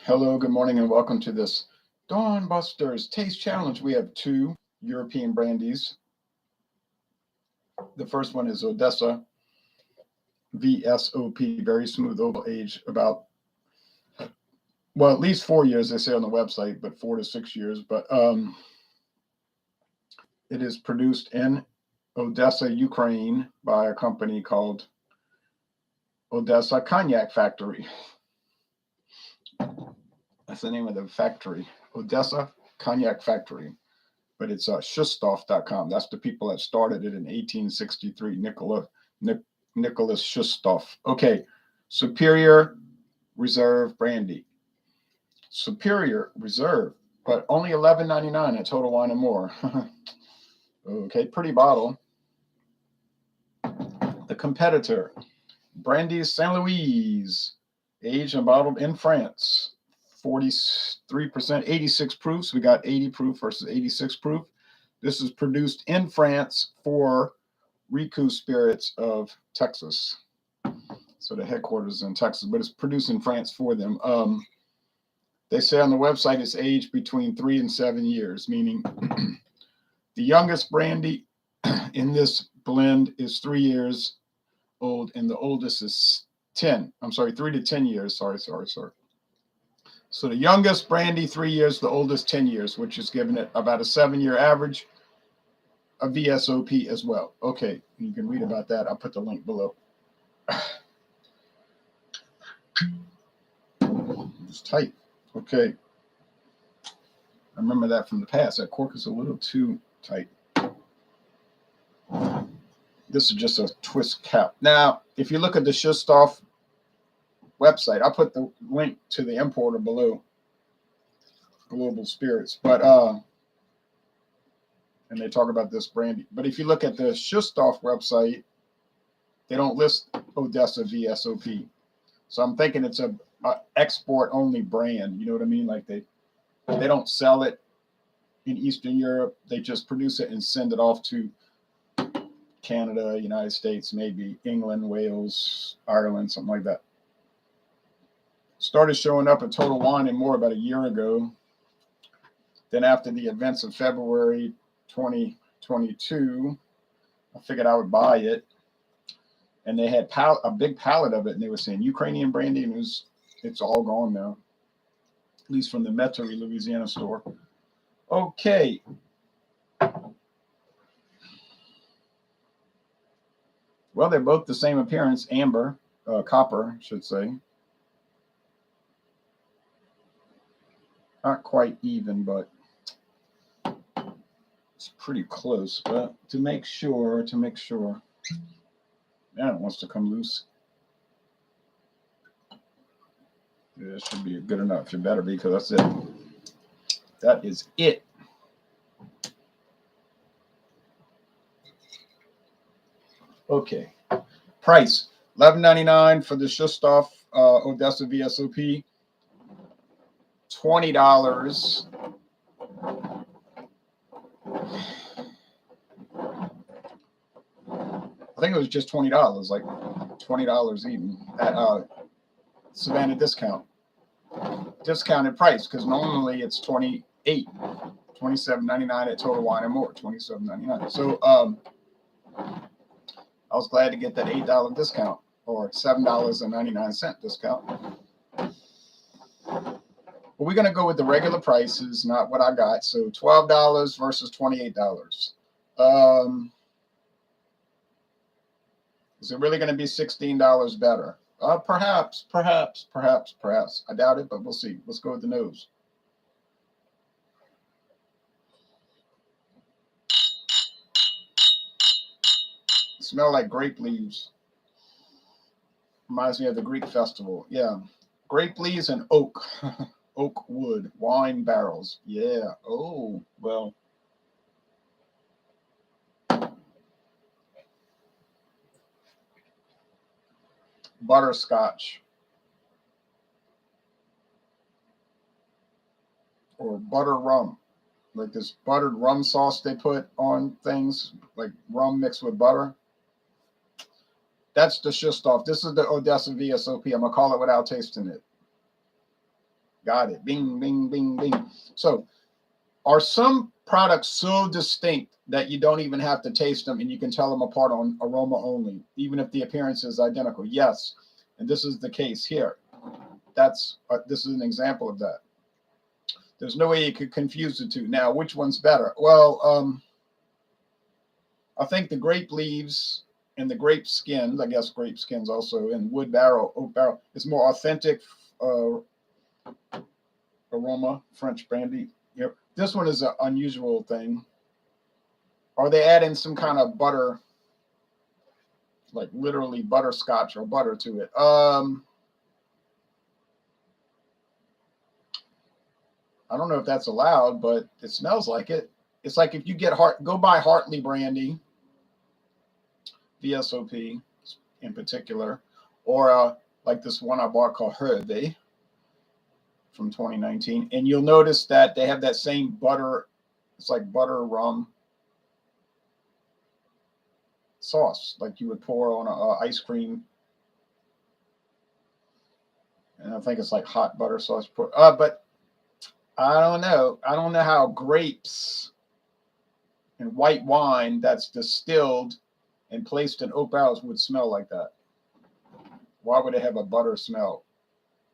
Hello, good morning, and welcome to this Dawn Busters Taste Challenge. We have two European brandies. The first one is Odessa V.S.O.P, very smooth oval age, about, well, at least 4 years, they say on the website, but 4 to 6 years. But it is produced in Odessa, Ukraine, by a company called Odessa Cognac Factory. That's the name of the factory, Odessa Cognac Factory. But it's Vsop.com. That's the people that started it in 1863, Nicholas Vsop. Okay, Superior Reserve Brandy. Superior Reserve, but only $11.99 at Total Wine and More. Okay, pretty bottle. The competitor, Brandy Sainte Louise, aged and bottled in France. 43%, 86 proofs. We got 80 proof versus 86 proof. This is produced in France for Ricou Spirits of Texas. So the headquarters is in Texas, but it's produced in France for them. They say on the website it's aged between 3 and 7 years, meaning the youngest brandy in this blend is 3 years old, and the oldest is 10. I'm sorry, 3 to 10 years. Sorry. So the youngest brandy, 3 years, the oldest 10 years, which is giving it about a 7-year average of VSOP as well. Okay, you can read about that. I'll put the link below. It's tight. Okay. I remember that from the past. That cork is a little too tight. This is just a twist cap. Now, if you look at the Vsop website, I'll put the link to the importer below, Global Spirits, but and they talk about this brandy. But if you look at the Vsop website, they don't list Odessa VSOP. So I'm thinking it's a export only brand. You know what I mean? Like they don't sell it in Eastern Europe. They just produce it and send it off to Canada, United States, maybe England, Wales, Ireland, something like that. Started showing up at Total Wine and More about a year ago. Then after the events of February 2022, I figured I would buy it. And they had a big pallet of it, and they were saying Ukrainian brandy, and it's all gone now, at least from the Metairie, Louisiana store. Okay. Well, they're both the same appearance, amber, copper, I should say. Not quite even, but it's pretty close. But to make sure, man, it wants to come loose. Yeah, it should be good enough. It better be, because that's it. That is it. Okay. Price $11.99 for the Vsop Odessa VSOP. $20. I think it was just $20, like $20 even at Savannah discount. Discounted price, because normally it's $28, $27.99 at Total Wine and More, $27.99. So I was glad to get that $8 discount, or $7.99 discount. But we're going to go with the regular prices, not what I got. So $12 versus $28. Is it really going to be $16 better? Perhaps. I doubt it, but we'll see. Let's go with the nose. Smell like grape leaves. Reminds me of the Greek festival. Yeah. Grape leaves and oak. Oak wood. Wine barrels. Yeah. Oh, well. Butterscotch. Or butter rum. Like this buttered rum sauce they put on things, like rum mixed with butter. That's the Vsop. This is the Odessa VSOP. I'm going to call it without tasting it. Got it. Bing, bing, bing, bing. So are some products so distinct that you don't even have to taste them and you can tell them apart on aroma only, even if the appearance is identical? Yes. And this is the case here. This is an example of that. There's no way you could confuse the two. Now, which one's better? Well, I think the grape leaves and the grape skins, I guess grape skins also, and wood barrel, oak barrel, is more authentic aroma, French brandy. Yep. This one is an unusual thing. Are they adding some kind of butter, like literally butterscotch or butter to it? I don't know if that's allowed, but it smells like it. It's like if you get go buy Hartley Brandy, VSOP in particular, or like this one I bought called Hervé from 2019, and you'll notice that they have that same butter. It's like butter rum sauce, like you would pour on a ice cream. And I think it's like hot butter sauce. But I don't know. I don't know how grapes and white wine that's distilled and placed in oak barrels would smell like that. Why would it have a butter smell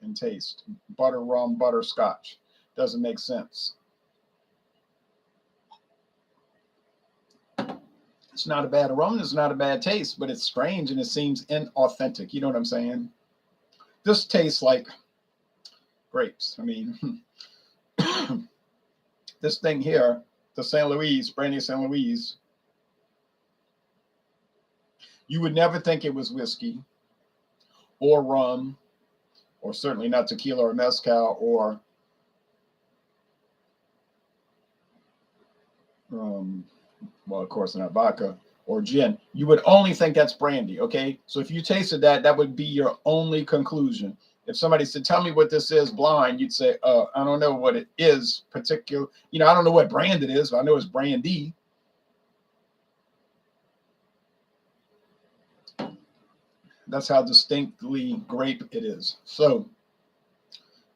and taste? Butter rum, butterscotch. Doesn't make sense. It's not a bad aroma. It's not a bad taste, but it's strange and it seems inauthentic. You know what I'm saying? This tastes like grapes. I mean, this thing here, the San Luis, Brandy of San Luis, you would never think it was whiskey or rum, or certainly not tequila or mezcal or well, of course, not vodka or gin. You would only think that's brandy, okay? So if you tasted that, that would be your only conclusion. If somebody said, tell me what this is blind, you'd say, I don't know what it is particular. You know, I don't know what brand it is, but I know it's brandy. That's how distinctly grape it is. So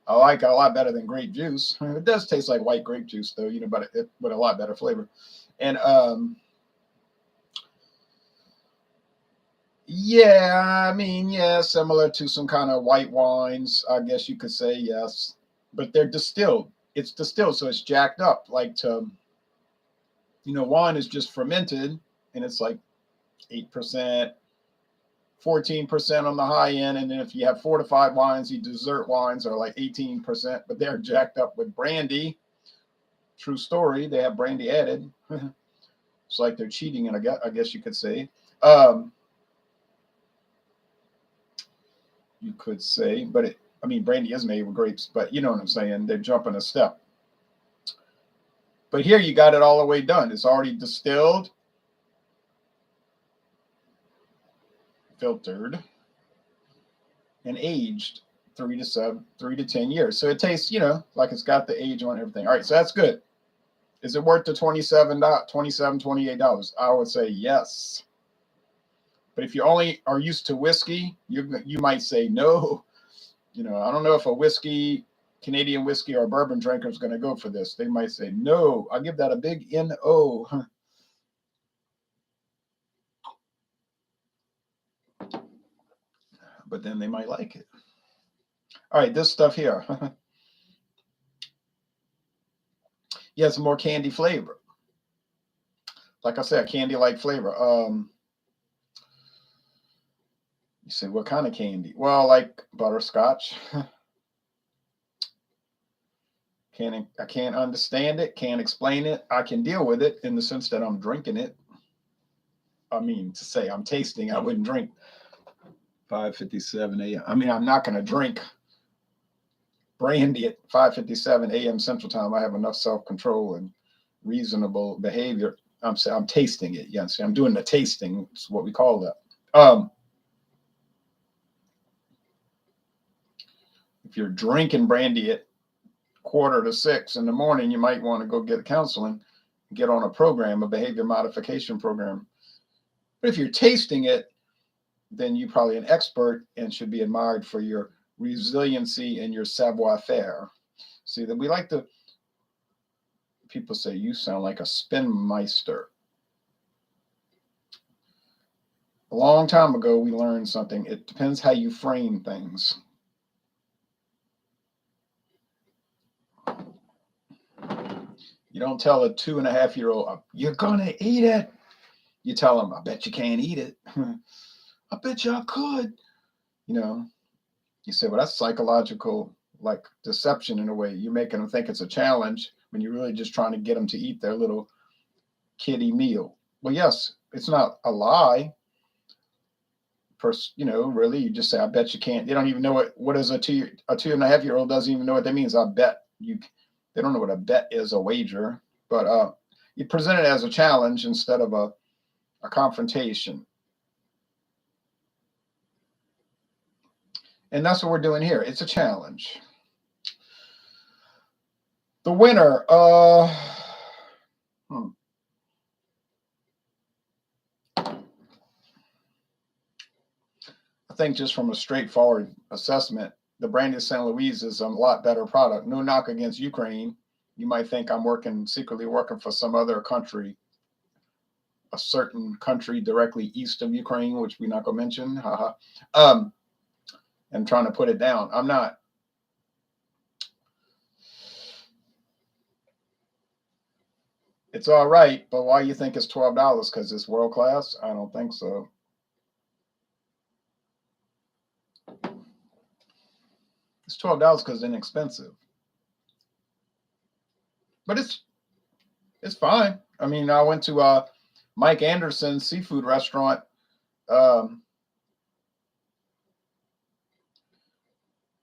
I like it a lot better than grape juice. It does taste like white grape juice, though, you know, but it with a lot better flavor. And yeah, I mean, yeah, similar to some kind of white wines, I guess you could say, yes. But they're distilled. It's distilled, so it's jacked up. Like wine is just fermented, and it's like 8%, 14% on the high end, and then if you have fortified wines, the dessert wines are like 18%, but they're jacked up with brandy. True story. They have brandy added. It's like they're cheating, and I guess you could say. You could say, but brandy is made with grapes, but you know what I'm saying. They're jumping a step. But here you got it all the way done. It's already distilled, filtered, and aged 3 to 10 years. So it tastes, like it's got the age on everything. All right, so that's good. Is it worth the $27, $28? I would say yes. But if you only are used to whiskey, you might say no. I don't know if a Canadian whiskey or a bourbon drinker is going to go for this. They might say no. I'll give that a big no. But then they might like it. All right, this stuff here. Yeah, it's more candy flavor. Like I said, candy-like flavor. You say, what kind of candy? Well, like butterscotch. I can't understand it, can't explain it. I can deal with it in the sense that I'm drinking it. I mean, to say I'm tasting, I wouldn't drink 5:57 a.m. I'm not going to drink brandy at 5:57 a.m. Central Time. I have enough self-control and reasonable behavior. I'm tasting it. Yes, I'm doing the tasting. It's what we call that. If you're drinking brandy at 5:45 in the morning, you might want to go get counseling, get on a program, a behavior modification program. But if you're tasting it, then you're probably an expert and should be admired for your resiliency and your savoir-faire. See, that we like to, people say, you sound like a spinmeister. A long time ago, we learned something. It depends how you frame things. You don't tell a 2.5-year-old, you're going to eat it. You tell them, I bet you can't eat it. I bet you I could. You know, you say, well, that's psychological, like deception in a way. You're making them think it's a challenge when you're really just trying to get them to eat their little kiddie meal. Well, yes, it's not a lie. You know, really, you just say, I bet you can't. They don't even know what is a 2.5-year-old doesn't even know what that means. I bet you. They don't know what a bet is, a wager. But you present it as a challenge instead of a confrontation. And that's what we're doing here. It's a challenge. The winner, I think just from a straightforward assessment, the Brandy of San Luis is a lot better product. No knock against Ukraine. You might think I'm secretly working for some other country, a certain country directly east of Ukraine, which we're not going to mention. And trying to put it down. I'm not. It's all right, but why you think it's $12? Because it's world class? I don't think so. It's $12 because it's inexpensive. But it's fine. I mean, I went to Mike Anderson's seafood restaurant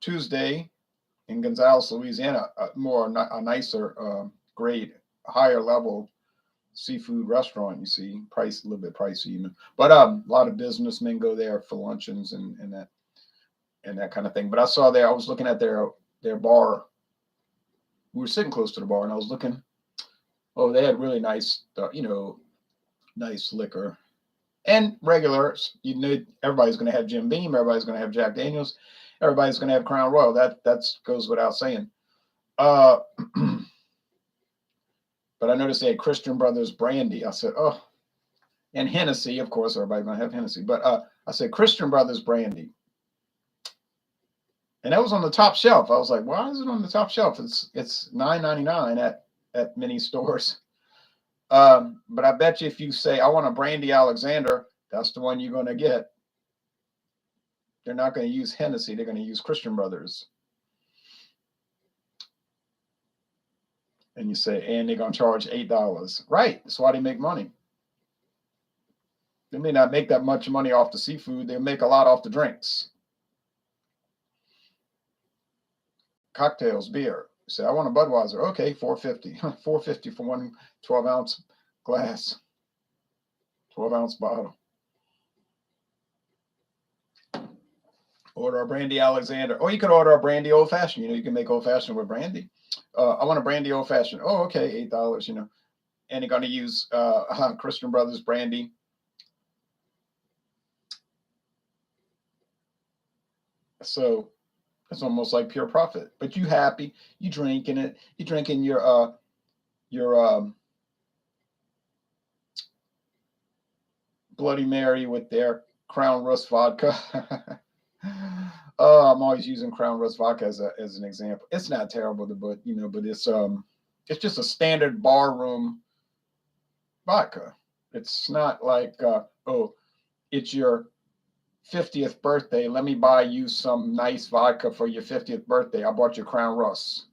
Tuesday in Gonzales, Louisiana, a nicer grade, higher level seafood restaurant. You see, price a little bit pricey, you know. But a lot of businessmen go there for luncheons and that kind of thing. But I was looking at their bar. We were sitting close to the bar, and I was looking. Oh, they had really nice, nice liquor and regular. You know, everybody's going to have Jim Beam. Everybody's going to have Jack Daniels. Everybody's going to have Crown Royal. That goes without saying. But I noticed they had Christian Brothers Brandy. I said, oh, and Hennessy, of course. Everybody's going to have Hennessy. But I said Christian Brothers Brandy. And that was on the top shelf. I was like, why is it on the top shelf? It's $9.99 at many stores. But I bet you if you say, I want a Brandy Alexander, that's the one you're going to get. They're not going to use Hennessy. They're going to use Christian Brothers. And you say, and they're going to charge $8. Right. That's why they make money. They may not make that much money off the seafood. They'll make a lot off the drinks. Cocktails, beer. You say, I want a Budweiser. Okay, $4.50. $4.50 for one 12-ounce glass. 12-ounce bottle. Order a Brandy Alexander. Or you could order a Brandy Old Fashioned. You know, you can make Old Fashioned with brandy. I want a Brandy Old Fashioned. Oh, okay, $8, you know. And they're going to use Christian Brothers Brandy. So it's almost like pure profit. But you happy. You drinking it. You drinking your Bloody Mary with their Crown Rust vodka. I'm always using Crown Rust vodka as an example. It's not terrible, but it's just a standard barroom vodka. It's not like it's your 50th birthday. Let me buy you some nice vodka for your 50th birthday. I bought you Crown Rust.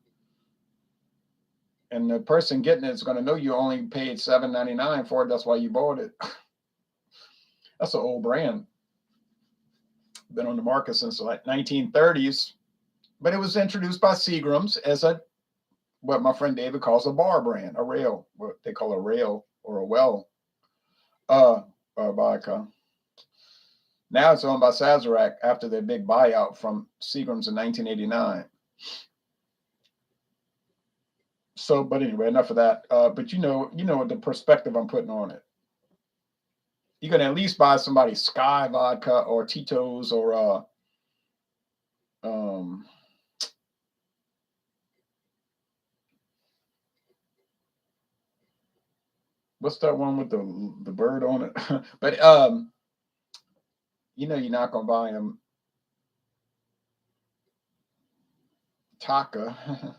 And the person getting it is going to know you only paid $7.99 for it. That's why you bought it. That's an old brand. Been on the market since the 1930s. But it was introduced by Seagram's as what my friend David calls a bar brand, a rail, what they call a rail or a well vodka. Now it's owned by Sazerac after their big buyout from Seagram's in 1989. So, but anyway, enough of that. But you know the perspective I'm putting on it. You can at least buy somebody Sky vodka or Tito's or What's that one with the bird on it? But you know, you're not gonna buy them Taka.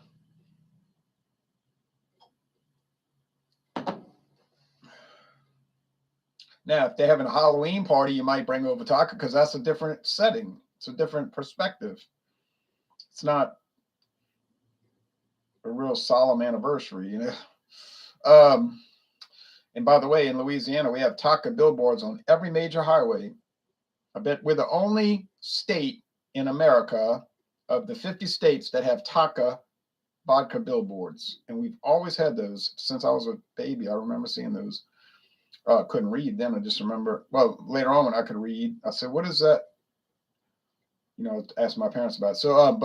Now, if they're having a Halloween party, you might bring over Taka because that's a different setting. It's a different perspective. It's not a real solemn anniversary, you know. Um, and by the way, in Louisiana, we have Taka billboards on every major highway. I bet we're the only state in America of the 50 states that have Taka vodka billboards. And we've always had those since I was a baby. I remember seeing those. Couldn't read then. I just remember, well, later on when I could read, I said, what is that? You know, asked my parents about it. So,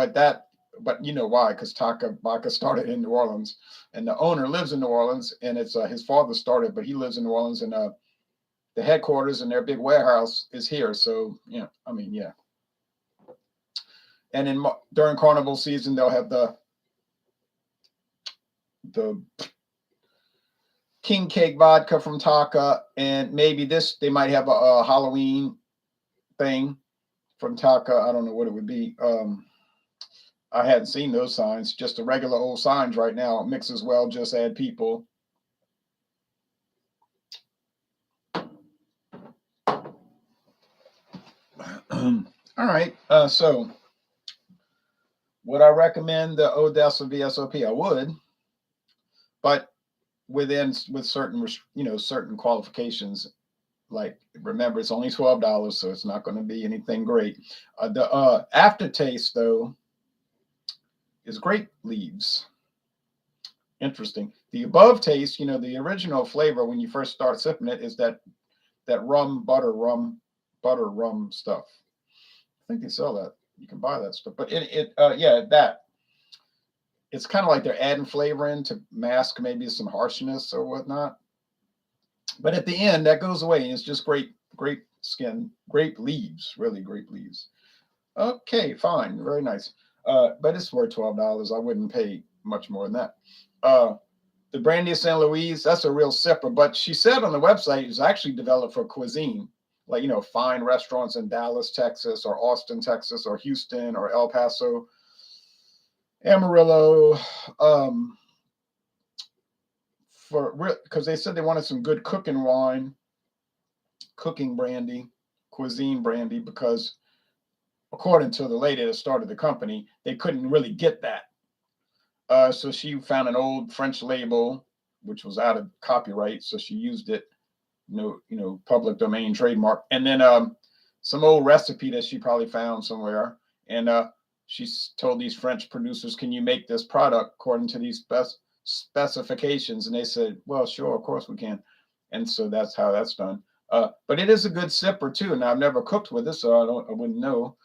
but you know why? Because Taka vodka started in New Orleans, and the owner lives in New Orleans, and it's his father started, but he lives in New Orleans, and the headquarters and their big warehouse is here. So, yeah, I mean, yeah. And during carnival season, they'll have the king cake vodka from Taka, and maybe they might have a Halloween thing from Taka. I don't know what it would be. I hadn't seen those signs, just the regular old signs right now. Mix as well, just add people. All right. So would I recommend the Odessa V.S.O.P? I would, but with certain, you know, certain qualifications. Like, remember, it's only $12, so it's not going to be anything great. The aftertaste, though, is grape leaves. Interesting. The above taste, you know, the original flavor when you first start sipping it is that butter rum stuff. I think they sell that. You can buy that stuff. But it's kind of like they're adding flavor in to mask maybe some harshness or whatnot. But at the end, that goes away, and it's just grape skin, grape leaves, really grape leaves. Okay, fine, very nice. But it's worth $12. I wouldn't pay much more than that. The Brandy of San Luis, that's a real sipper. But she said on the website it was actually developed for cuisine, like, you know, fine restaurants in Dallas, Texas, or Austin, Texas, or Houston, or El Paso, Amarillo. Because they said they wanted some good cooking wine, cooking brandy, cuisine brandy, because according to the lady that started the company, they couldn't really get that. So she found an old French label, which was out of copyright, so she used it, public domain trademark, and then some old recipe that she probably found somewhere, and she told these French producers, "Can you make this product according to these specifications?" And they said, "Well, sure, of course we can." And so that's how that's done. But it is a good sipper too. And I've never cooked with it, so I wouldn't know.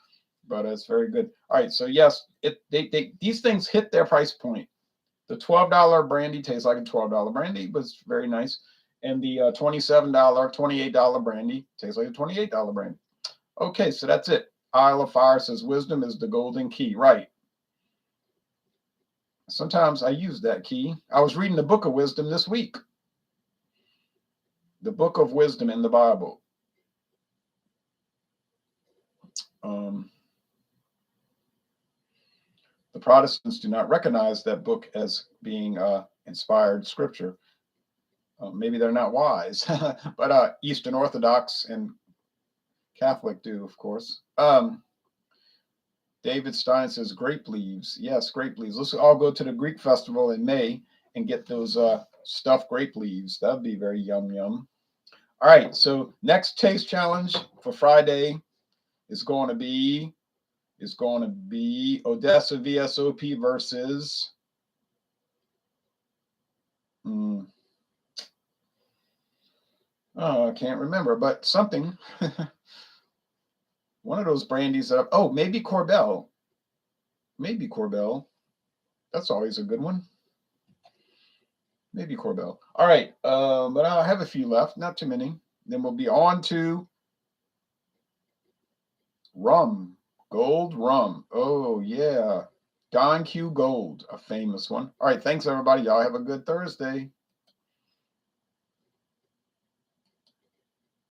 But it's very good. All right, so yes, these things hit their price point. The $12 brandy tastes like a $12 brandy, but it's very nice. And the $27, $28 brandy tastes like a $28 brandy. Okay, so that's it. Isle of Fire says wisdom is the golden key. Right. Sometimes I use that key. I was reading the book of wisdom this week. The book of wisdom in the Bible. The Protestants do not recognize that book as being inspired scripture. Maybe they're not wise, but Eastern Orthodox and Catholic do, of course. David Stein says grape leaves. Yes, grape leaves. Let's all go to the Greek festival in May and get those stuffed grape leaves. That'd be very yum yum. All right, so next taste challenge for Friday is going to be Odessa Vsop versus I can't remember, but something. One of those brandies up. Oh, maybe Corbel. Maybe Corbel. That's always a good one. Maybe Corbel. All right, but I have a few left, not too many. Then we'll be on to rum, gold rum. Oh yeah, Don Q Gold, a famous one. All right, thanks everybody. Y'all have a good Thursday.